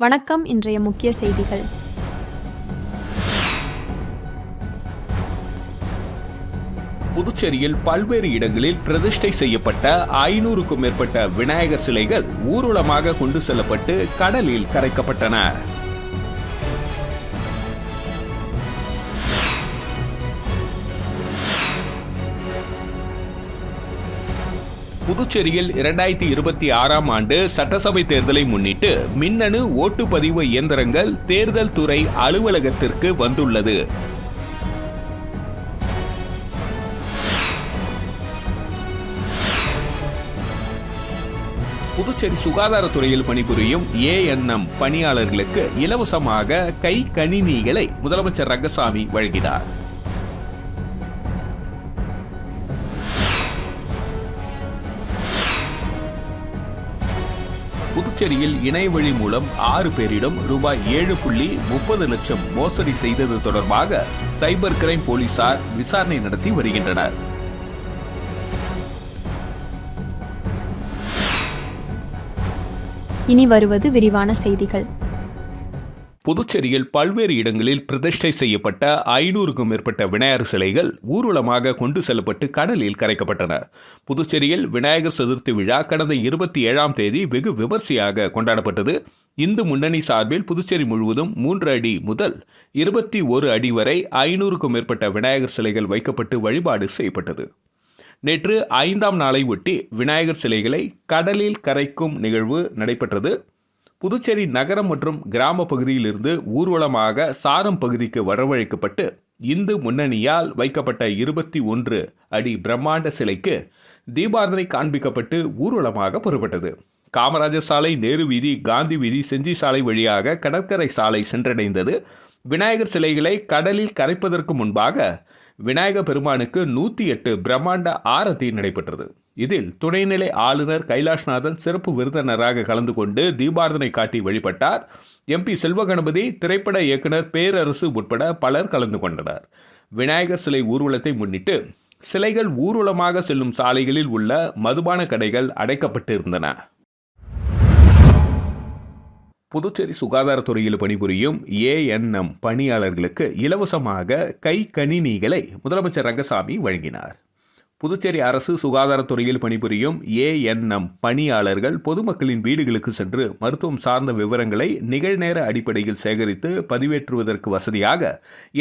வணக்கம். இன்றைய முக்கிய செய்திகள். புதுச்சேரியில் பல்வேறு இடங்களில் பிரதிஷ்டை செய்யப்பட்ட 500க்கும் மேற்பட்ட விநாயகர் சிலைகள் ஊர்வலமாக கொண்டு செல்லப்பட்டு கடலில் கரைக்கப்பட்டன. புதுச்சேரியில் 2026ஆம் ஆண்டு சட்டசபை தேர்தலை முன்னிட்டு மின்னணு ஓட்டுப்பதிவு இயந்திரங்கள் தேர்தல் துறை அலுவலகத்திற்கு வந்துள்ளது. புதுச்சேரி சுகாதாரத்துறையில் பணிபுரியும் ஏஎன்எம் பணியாளர்களுக்கு இலவசமாக கை கணினிகளை முதலமைச்சர் ரங்கசாமி வழங்கினார். புதுச்சேரியில் இணையவழி மூலம் 6 பேரிடம் ரூபாய் 7.30 லட்சம் மோசடி செய்தது தொடர்பாக சைபர் கிரைம் போலீசார் விசாரணை நடத்தி வருகின்றனர். இனி வருவது விரிவான செய்திகள். புதுச்சேரியில் பல்வேறு இடங்களில் பிரதிஷ்டை செய்யப்பட்ட 500க்கும் மேற்பட்ட விநாயகர் சிலைகள் ஊர்வலமாக கொண்டு செல்லப்பட்டு கடலில் கரைக்கப்பட்டன. புதுச்சேரியில் விநாயகர் சதுர்த்தி விழா கடந்த 27ஆம் தேதி வெகு விமர்சையாக கொண்டாடப்பட்டது. இந்து முன்னணி சார்பில் புதுச்சேரி முழுவதும் 3 அடி முதல் 21 அடி வரை 500க்கும் மேற்பட்ட விநாயகர் சிலைகள் வைக்கப்பட்டு வழிபாடு செய்யப்பட்டது. நேற்று 5ஆம் நாளை ஒட்டி விநாயகர் சிலைகளை கடலில் கரைக்கும் நிகழ்வு நடைபெற்றது. புதுச்சேரி நகரம் மற்றும் கிராம பகுதியிலிருந்து ஊர்வலமாக சாரம் பகுதிக்கு வரவழைக்கப்பட்டு இந்து முன்னணியால் வைக்கப்பட்ட 21 அடி பிரம்மாண்ட சிலைக்கு தீபாரதனை காண்பிக்கப்பட்டு ஊர்வலமாக புறப்பட்டது. காமராஜர் சாலை, நேரு வீதி, காந்தி வீதி, செஞ்சி சாலை வழியாக கடற்கரை சாலை சென்றடைந்தது. விநாயகர் சிலைகளை கடலில் கரைப்பதற்கு முன்பாக விநாயக பெருமானுக்கு 108 பிரம்மாண்ட ஆரத்தி நடைபெற்றது. இதில் துணைநிலை ஆளுநர் கைலாஷ்நாதன் சிறப்பு விருந்தினராக கலந்து கொண்டு தீபாரதனை காட்டி வழிபட்டார். MP செல்வ கணபதி, திரைப்பட இயக்குனர் பேரரசு உட்பட பலர் கலந்து கொண்டனர். விநாயகர் சிலை ஊர்வலத்தை முன்னிட்டு சிலைகள் ஊர்வலமாக செல்லும் சாலைகளில் உள்ள மதுபான கடைகள் அடைக்கப்பட்டிருந்தன. புதுச்சேரி சுகாதாரத்துறையில் பணிபுரியும் ஏஎன்எம் பணியாளர்களுக்கு இலவசமாக கை கணினிகளை முதலமைச்சர் ரங்கசாமி வழங்கினார். புதுச்சேரி அரசு சுகாதாரத்துறையில் பணிபுரியும் ஏஎன்எம் பணியாளர்கள் பொதுமக்களின் வீடுகளுக்கு சென்று மருத்துவம் சார்ந்த விவரங்களை நிகழ்நேர அடிப்படையில் சேகரித்து பதிவேற்றுவதற்கு வசதியாக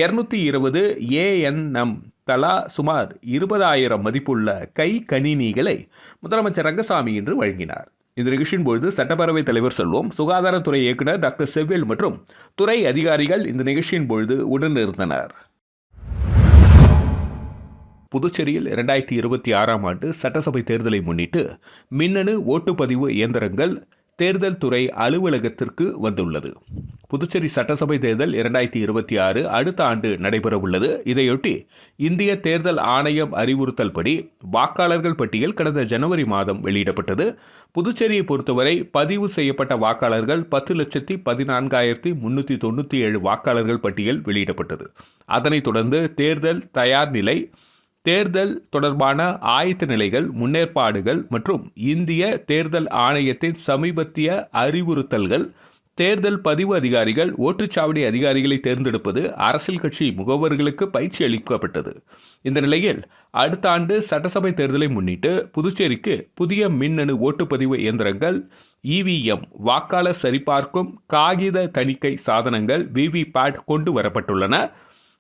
220 ஏஎன்எம் தலா சுமார் 20,000 மதிப்புள்ள கை கணினிகளை முதலமைச்சர் ரங்கசாமி இன்று வழங்கினார். இந்த நிகழ்ச்சியின் பொழுது சட்டப்பேரவைத் தலைவர் செல்வம், சுகாதாரத்துறை இயக்குநர் டாக்டர் செவ்வேல் மற்றும் துறை அதிகாரிகள் இந்த நிகழ்ச்சியின் பொழுது உடனிருந்தனர். புதுச்சேரியில் 2026ஆம் ஆண்டு சட்டசபை தேர்தலை முன்னிட்டு மின்னணு ஓட்டுப்பதிவு இயந்திரங்கள் தேர்தல் துறை அலுவலகத்திற்கு வந்துள்ளது. புதுச்சேரி சட்டசபை தேர்தல் 2026 அடுத்த ஆண்டு நடைபெறவுள்ளது. இதையொட்டி இந்திய தேர்தல் ஆணையம் அறிவுறுத்தல் படி வாக்காளர்கள் பட்டியல் கடந்த ஜனவரி மாதம் வெளியிடப்பட்டது. புதுச்சேரியை பொறுத்தவரை பதிவு செய்யப்பட்ட வாக்காளர்கள் 10,14,397 வாக்காளர்கள் பட்டியல் வெளியிடப்பட்டது. அதனைத் தொடர்ந்து தேர்தல் தயார் நிலை, தேர்தல் தொடர்பான ஆயத்த நிலைகள், முன்னேற்பாடுகள் மற்றும் இந்திய தேர்தல் ஆணையத்தின் சமீபத்திய அறிவுறுத்தல்கள், தேர்தல் பதிவு அதிகாரிகள், ஓட்டுச்சாவடி அதிகாரிகளை தேர்ந்தெடுப்பது, அரசியல் கட்சி முகவர்களுக்கு பயிற்சி அளிக்கப்பட்டது. இந்த நிலையில் அடுத்த ஆண்டு சட்டசபை தேர்தலை முன்னிட்டு புதுச்சேரிக்கு புதிய மின்னணு ஓட்டுப்பதிவு இயந்திரங்கள், EVM வாக்காளர் சரிபார்க்கும் காகித தணிக்கை சாதனங்கள் VVPAT கொண்டு வரப்பட்டுள்ளன.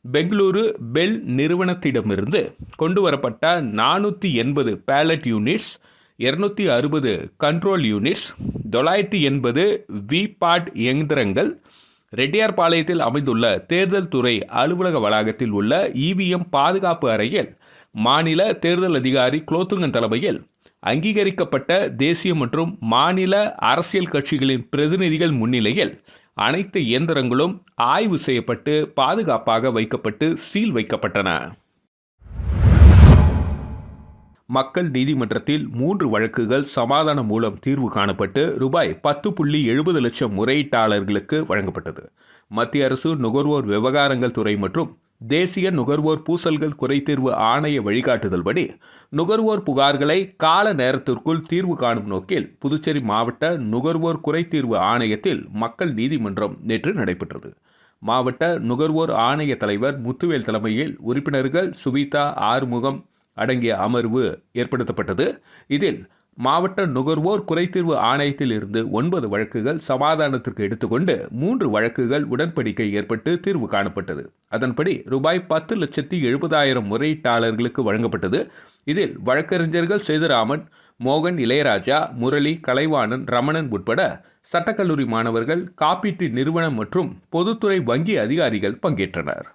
பெங்களூரு பெல் நிறுவனத்திடமிருந்து கொண்டுவரப்பட்ட 480 ballot units, 260 control units, 980 VPAT இயந்திரங்கள் ரெட்டியார்பாளையத்தில் அமைந்துள்ள தேர்தல் துறை அலுவலக வளாகத்தில் உள்ள EVM பாதுகாப்பு அறையில் மாநில தேர்தல் அதிகாரி குலோத்துங்கன் தலைமையில் அங்கீகரிக்கப்பட்ட தேசிய மற்றும் மாநில அரசியல் கட்சிகளின் பிரதிநிதிகள் முன்னிலையில் அனைத்து இயந்திரங்களும் ஆய்வு செய்யப்பட்டு பாதுகாப்பாக வைக்கப்பட்டு சீல் வைக்கப்பட்டன. மக்கள் நீதிமன்றத்தில் 3 வழக்குகள் சமாதானம் மூலம் தீர்வு காணப்பட்டு ரூபாய் 10.70 லட்சம் முறையீட்டாளர்களுக்கு வழங்கப்பட்டது. மத்திய அரசு நுகர்வோர் விவகாரங்கள் துறை மற்றும் தேசிய நுகர்வோர் பூசல்கள் குறைதீர்வு ஆணைய வழிகாட்டுதல்படி நுகர்வோர் புகார்களை கால நேரத்திற்குள் தீர்வு காணும் நோக்கில் புதுச்சேரி மாவட்ட நுகர்வோர் குறைதீர்வு ஆணையத்தில் மக்கள் நீதிமன்றம் நேற்று நடைபெற்றது. மாவட்ட நுகர்வோர் ஆணைய தலைவர் முத்துவேல் தலைமையில் உறுப்பினர்கள் சுவிதா, ஆறுமுகம் அடங்கிய அமர்வு ஏற்படுத்தப்பட்டது. இதில் மாவட்ட நுகர்வோர் குறைதீர்வு ஆணையத்தில் இருந்து 9 வழக்குகள் சமாதானத்திற்கு எடுத்துக்கொண்டு 3 வழக்குகள் உடன்படிக்கை ஏற்பட்டு தீர்வு காணப்பட்டது. அதன்படி ரூபாய் 10,70,000 முறையீட்டாளர்களுக்கு வழங்கப்பட்டது. இதில் வழக்கறிஞர்கள் சேதுராமன், மோகன், இளையராஜா, முரளி, கலைவாணன், ரமணன் உட்பட சட்டக்கல்லூரி மாணவர்கள், காப்பீட்டு நிறுவனம் மற்றும் பொதுத்துறை வங்கி அதிகாரிகள் பங்கேற்றனர்.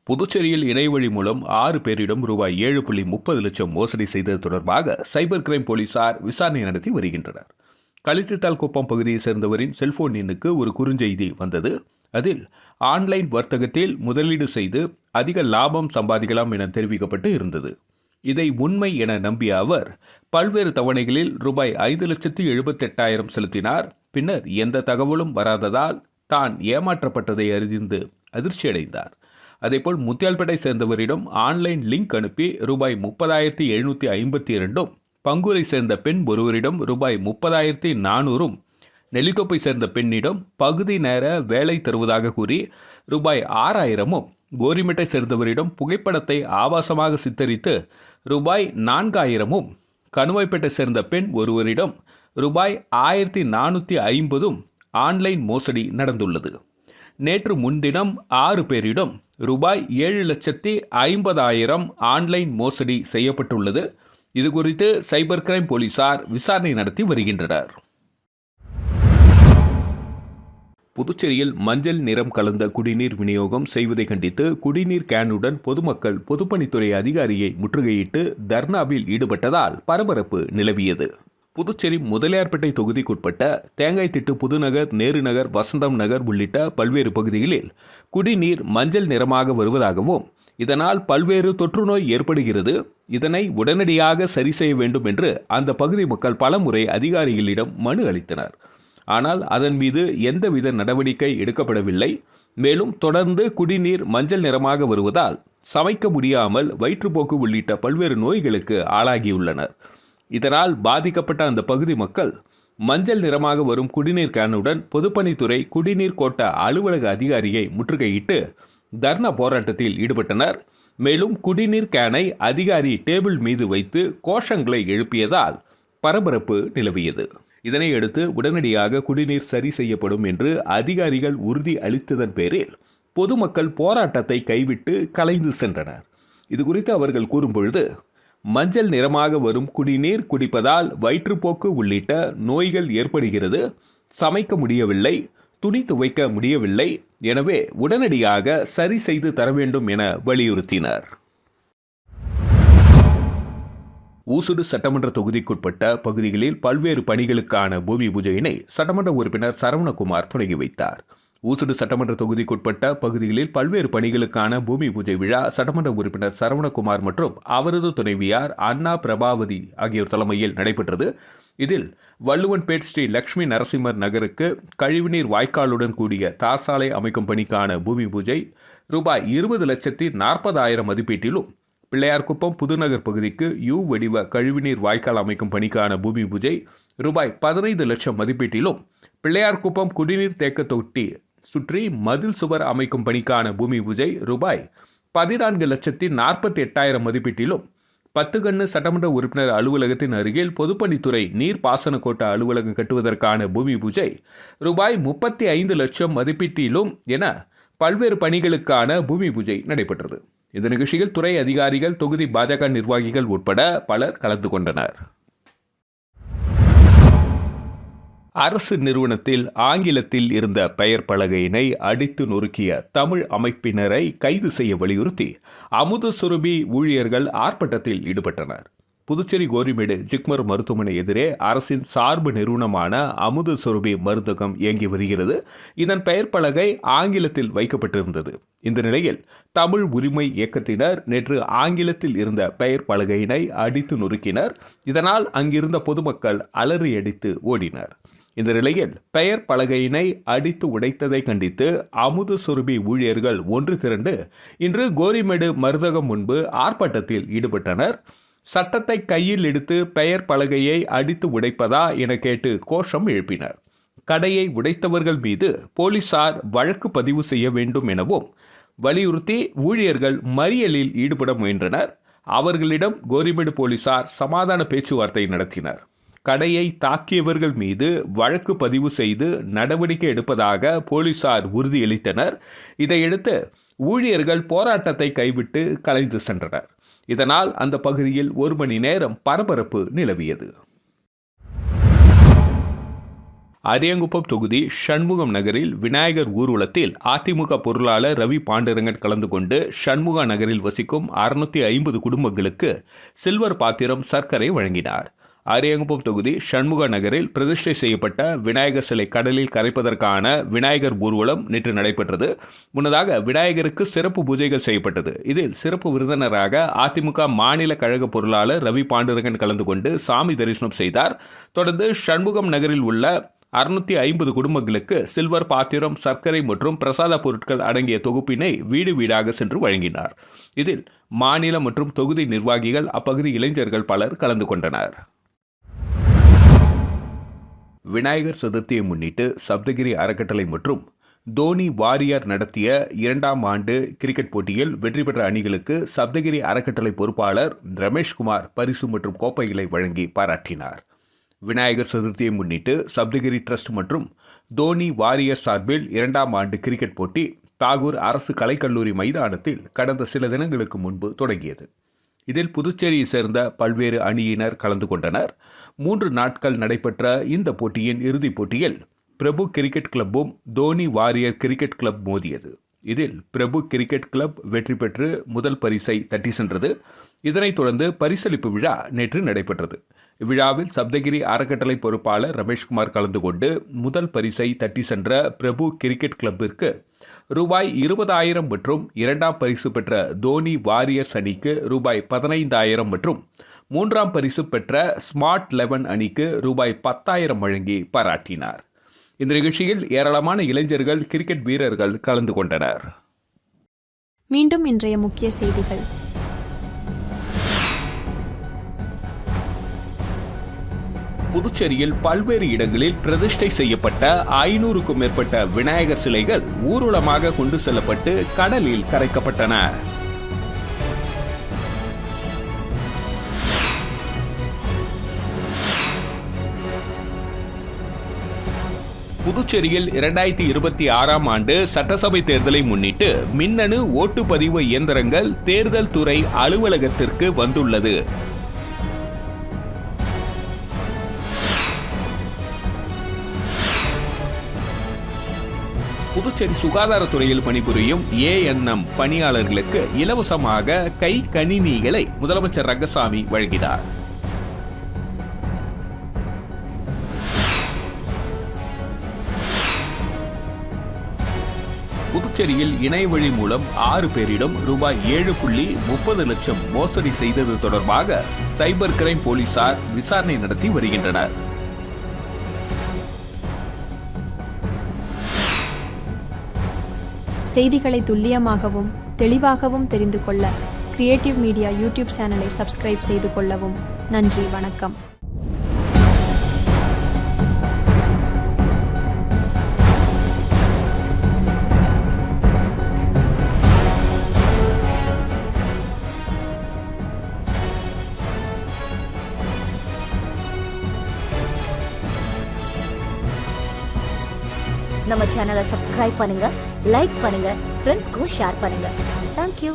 புதுச்சேரியில் இணையவழி மூலம் 6 பேரிடம் ரூபாய் 7.30 லட்சம் மோசடி செய்தது தொடர்பாக சைபர் கிரைம் போலீசார் விசாரணை நடத்தி வருகின்றனர். களித்தித்தால் குப்பம் பகுதியை சேர்ந்தவரின் செல்போன் எண்ணுக்கு ஒரு குறுஞ்செய்தி வந்தது. அதில் ஆன்லைன் வர்த்தகத்தில் முதலீடு செய்து அதிக லாபம் சம்பாதிக்கலாம் என தெரிவிக்கப்பட்டு இருந்தது. இதை உண்மை என நம்பிய அவர் பல்வேறு தவணைகளில் ரூபாய் 5,78,000 செலுத்தினார். பின்னர் எந்த தகவலும் வராததால் தான் ஏமாற்றப்பட்டதை அறிந்து அதிர்ச்சியடைந்தார். அதேபோல் முத்தியால்பேட்டை சேர்ந்தவரிடம் ஆன்லைன் லிங்க் அனுப்பி ரூபாய் 30,752, பங்கூரை சேர்ந்த பெண் ஒருவரிடம் ரூபாய் 30,400, நெல்லித்தோப்பை சேர்ந்த பெண்ணிடம் பகுதி நேர வேலை தருவதாக கூறி ரூபாய் 6,000, கோரிமேட்டை சேர்ந்தவரிடம் புகைப்படத்தை ஆபாசமாக சித்தரித்து ரூபாய் 4,000, கணுவாய்பேட்டை சேர்ந்த பெண் ஒருவரிடம் ரூபாய் 1,450 ஆன்லைன் மோசடி நடந்துள்ளது. நேற்று முன்தினம் 6 பேரிடம் ரூபாய் 7,50,000 ஆன்லைன் மோசடி செய்யப்பட்டுள்ளது. இதுகுறித்து சைபர் கிரைம் போலீசார் விசாரணை நடத்தி வருகின்றனர். புதுச்சேரியில் மஞ்சள் நிறம் கலந்த குடிநீர் விநியோகம் செய்வதை கண்டித்து குடிநீர் கேனுடன் பொதுமக்கள் பொதுப்பணித்துறை அதிகாரியை முற்றுகையிட்டு தர்ணாவில் ஈடுபட்டதால் பரபரப்பு நிலவியது. புதுச்சேரி முதலியார்பேட்டை தொகுதிக்குட்பட்ட தேங்காய்திட்டு, புதுநகர், நேரு நகர், வசந்தம் நகர் உள்ளிட்ட பல்வேறு பகுதிகளில் குடிநீர் மஞ்சள் நிறமாக வருவதாகவும் இதனால் பல்வேறு தொற்று நோய் ஏற்படுகிறது, இதனை உடனடியாக சரி செய்ய வேண்டும் என்று அந்த பகுதி மக்கள் பலமுறை அதிகாரிகளிடம் மனு அளித்தனர். ஆனால் அதன் மீது எந்தவித நடவடிக்கை எடுக்கப்படவில்லை. மேலும் தொடர்ந்து குடிநீர் மஞ்சள் நிறமாக வருவதால் சமைக்க முடியாமல் வயிற்றுப்போக்கு உள்ளிட்ட பல்வேறு நோய்களுக்கு ஆளாகியுள்ளனர். இதனால் பாதிக்கப்பட்ட அந்த பகுதி மக்கள் மஞ்சள் நிறமாக வரும் குடிநீர் கேனுடன் பொதுப்பணித்துறை குடிநீர் கோட்ட அலுவலக அதிகாரியை முற்றுகையிட்டு தர்ணா போராட்டத்தில் ஈடுபட்டனர். மேலும் குடிநீர் கேனை அதிகாரி டேபிள் மீது வைத்து கோஷங்களை எழுப்பியதால் பரபரப்பு நிலவியது. இதனையடுத்து உடனடியாக குடிநீர் சரி செய்யப்படும் என்று அதிகாரிகள் உறுதி அளித்ததன் பேரில் பொதுமக்கள் போராட்டத்தை கைவிட்டு கலைந்து சென்றனர். இதுகுறித்து அவர்கள் கூறும்பொழுது, மஞ்சள் நிறமாக வரும் குடிநீர் குடிப்பதால் வயிற்றுப்போக்கு உள்ளிட்ட நோய்கள் ஏற்படுகிறது, சமைக்க முடியவில்லை, துணி துவைக்க முடியவில்லை, எனவே உடனடியாக சரி செய்து தர வேண்டும் என வலியுறுத்தினர். ஊசுடு சட்டமன்ற தொகுதிக்குட்பட்ட பகுதிகளில் பல்வேறு பணிகளுக்கான பூமி பூஜையினை சட்டமன்ற உறுப்பினர் சரவணகுமார் தொடங்கி வைத்தார். ஊசுடு சட்டமன்ற தொகுதிக்குட்பட்ட பகுதிகளில் பல்வேறு பணிகளுக்கான பூமி பூஜை விழா சட்டமன்ற உறுப்பினர் சரவணகுமார் மற்றும் அவரது துணைவியார் அண்ணா பிரபாவதி ஆகியோர் தலைமையில் நடைபெற்றது. இதில் வள்ளுவன்பேட் ஸ்ரீ லட்சுமி நரசிம்மர் நகருக்கு கழிவுநீர் வாய்க்காலுடன் கூடிய தார்சாலை அமைக்கும் பணிக்கான பூமி பூஜை ரூபாய் 20,40,000 மதிப்பீட்டிலும், பிள்ளையார்குப்பம் புதுநகர் பகுதிக்கு யூ வடிவ கழிவுநீர் வாய்க்கால் அமைக்கும் பணிக்கான பூமி பூஜை ரூபாய் 15 லட்சம் மதிப்பீட்டிலும், பிள்ளையார்குப்பம் குடிநீர் தேக்க தொட்டி சுற்றி மதில் சுவர் அமைக்கும் பணிக்கான பூமி பூஜை ரூபாய் 14,48,000 மதிப்பீட்டிலும், 10 கண்ணு சட்டமன்ற உறுப்பினர் அலுவலகத்தின் அருகில் பொதுப்பணித்துறை நீர்ப்பாசன கோட்ட அலுவலகம் கட்டுவதற்கான பூமி பூஜை ரூபாய் 35 லட்சம் மதிப்பீட்டிலும் என பல்வேறு பணிகளுக்கான பூமி பூஜை நடைபெற்றது. இந்த நிகழ்ச்சியில் துறை அதிகாரிகள், தொகுதி பாஜக நிர்வாகிகள் உட்பட பலர் கலந்து கொண்டனர். அரசு நிறுவனத்தில் ஆங்கிலத்தில் இருந்த பெயர் பலகையினை அடித்து நொறுக்கிய தமிழ் அமைப்பினரை கைது செய்ய வலியுறுத்தி அமுதசுரபி ஊழியர்கள் ஆர்ப்பாட்டத்தில் ஈடுபட்டனர். புதுச்சேரி கோரிமேடு ஜிப்மர் மருத்துவமனை எதிரே அரசின் சார்பு நிறுவனமான அமுதசுரபி மருந்தகம் இயங்கி வருகிறது. இதன் பெயர் பலகை ஆங்கிலத்தில் வைக்கப்பட்டிருந்தது. இந்த நிலையில் தமிழ் உரிமை இயக்கத்தினர் நேற்று ஆங்கிலத்தில் இருந்த பெயர் பலகையினை அடித்து நொறுக்கினர். இதனால் அங்கிருந்த பொதுமக்கள் அலறியடித்து ஓடினர். இந்த நிலையில் பெயர் பலகையினை அடித்து உடைத்ததை கண்டித்து அமுது சுரபி ஊழியர்கள் ஒன்று திரண்டு இன்று கோரிமேடு மருந்தகம் முன்பு ஆர்ப்பாட்டத்தில் ஈடுபட்டனர். சட்டத்தை கையில் எடுத்து பெயர் பலகையை அடித்து உடைப்பதா என கேட்டு கோஷம் எழுப்பினர். கடையை உடைத்தவர்கள் மீது போலீசார் வழக்கு பதிவு செய்ய வேண்டும் எனவும் வலியுறுத்தி ஊழியர்கள் மறியலில் ஈடுபட முயன்றனர். அவர்களிடம் கோரிமேடு போலீசார் சமாதான பேச்சுவார்த்தை நடத்தினர். கடையை தாக்கியவர்கள் மீது வழக்கு பதிவு செய்து நடவடிக்கை எடுப்பதாக போலீசார் உறுதியளித்தனர். இதையடுத்து ஊழியர்கள் போராட்டத்தை கைவிட்டு கலைந்து சென்றனர். இதனால் அந்த பகுதியில் 1 மணி நேரம் பரபரப்பு நிலவியது. அரியாங்குப்பம் தொகுதி சண்முகம் நகரில் விநாயகர் ஊர்வலத்தில் அதிமுக பொருளாளர் ரவி பாண்டுரங்கன் கலந்து கொண்டு சண்முகா நகரில் வசிக்கும் 650 குடும்பங்களுக்கு சில்வர் பாத்திரம் சர்க்கரை வழங்கினார். அரியாங்குப்பம் தொகுதி சண்முகா நகரில் பிரதிஷ்டை செய்யப்பட்ட விநாயகர் சிலை கடலில் கரைப்பதற்கான விநாயகர் ஊர்வலம் நேற்று நடைபெற்றது. முன்னதாக விநாயகருக்கு சிறப்பு பூஜைகள் செய்யப்பட்டது. இதில் சிறப்பு விருந்தினராக அதிமுக மாநில கழக பொருளாளர் ரவி பாண்டுரங்கன் கலந்து கொண்டு சாமி தரிசனம் செய்தார். தொடர்ந்து சண்முகம் நகரில் உள்ள 650 குடும்பங்களுக்கு சில்வர் பாத்திரம், சர்க்கரை மற்றும் பிரசாத பொருட்கள் அடங்கிய தொகுப்பினை வீடு வீடாக சென்று வழங்கினார். இதில் மாநில மற்றும் தொகுதி நிர்வாகிகள், அப்பகுதி இளைஞர்கள் பலர் கலந்து கொண்டனர். விநாயகர் சதுர்த்தியை முன்னிட்டு சப்தகிரி அறக்கட்டளை மற்றும் தோனி வாரியர் நடத்திய 2ஆம் ஆண்டு கிரிக்கெட் போட்டியில் வெற்றி பெற்ற அணிகளுக்கு சப்தகிரி அறக்கட்டளை பொறுப்பாளர் ரமேஷ்குமார் பரிசு மற்றும் கோப்பைகளை வழங்கி பாராட்டினார். விநாயகர் சதுர்த்தியை முன்னிட்டு சப்தகிரி ட்ரஸ்ட் மற்றும் தோனி வாரியர் சார்பில் 2ஆம் ஆண்டு கிரிக்கெட் போட்டி தாகூர் அரசு கலைக்கல்லூரி மைதானத்தில் கடந்த சில தினங்களுக்கு முன்பு தொடங்கியது. இதில் புதுச்சேரியை சேர்ந்த பல்வேறு அணியினர் கலந்து கொண்டனர். 3 நாட்கள் நடைபெற்ற இந்த போட்டியின் இறுதிப் போட்டியில் பிரபு கிரிக்கெட் கிளப்பும் தோனி வாரியர் கிரிக்கெட் கிளப் மோதியது. இதில் பிரபு கிரிக்கெட் கிளப் வெற்றி பெற்று முதல் பரிசை தட்டி சென்றது. இதனைத் தொடர்ந்து பரிசளிப்பு விழா நேற்று நடைபெற்றது. இவ்விழாவில் சப்தகிரி அறக்கட்டளை பொறுப்பாளர் ரமேஷ்குமார் கலந்து கொண்டு முதல் பரிசை தட்டி சென்ற பிரபு கிரிக்கெட் கிளப்பிற்கு ரூபாய் 20,000 மற்றும் 2ஆம் பரிசு பெற்ற தோனி வாரியர்ஸ் அணிக்கு ரூபாய் 15,000 மற்றும் 3ஆம் பரிசு பெற்ற ஸ்மார்ட் 11 அணிக்கு ரூபாய் 10,000 வழங்கி பாராட்டினார். இந்த நிகழ்ச்சியில் ஏராளமான இளைஞர்கள், கிரிக்கெட் வீரர்கள் கலந்து கொண்டனர். மீண்டும் இன்றைய முக்கிய செய்திகள். புதுச்சேரியில் பல்வேறு இடங்களில் பிரதிஷ்டை செய்யப்பட்ட 500க்கும் மேற்பட்ட விநாயகர் சிலைகள் ஊர்வலமாக கொண்டு செல்லப்பட்டு கடலில் கரைக்கப்பட்டன. புதுச்சேரியில் 2026ஆம் ஆண்டு சட்டசபை தேர்தலை முன்னிட்டு மின்னணு ஓட்டுப்பதிவு இயந்திரங்கள் தேர்தல் துறை அலுவலகத்திற்கு வந்துள்ளது. புதுச்சேரி சுகாதாரத்துறையில் பணிபுரியும் ANM பணியாளர்களுக்கு இலவசமாக கை கணினிகளை முதலமைச்சர் ரங்கசாமி வழங்கினார். புதுச்சேரியில் இணையவழி மூலம் 6 பேரிடம் ரூபாய் 7.30 லட்சம் மோசடி செய்தது தொடர்பாக சைபர் கிரைம் போலீசார் விசாரணை நடத்தி வருகின்றனர். செய்திகளை துல்லியமாகவும் தெளிவாகவும் தெரிந்து கொள்ள கிரியேட்டிவ் மீடியா யூடியூப் சேனலை சப்ஸ்கிரைப் செய்து கொள்ளவும். நன்றி, வணக்கம். நம்ம சேனலை சப்ஸ்கிரைப் பண்ணுங்க, லைக் பண்ணுங்க, ஃப்ரெண்ட்ஸ்க்கும் ஷேர் பண்ணுங்க. தேங்க்யூ.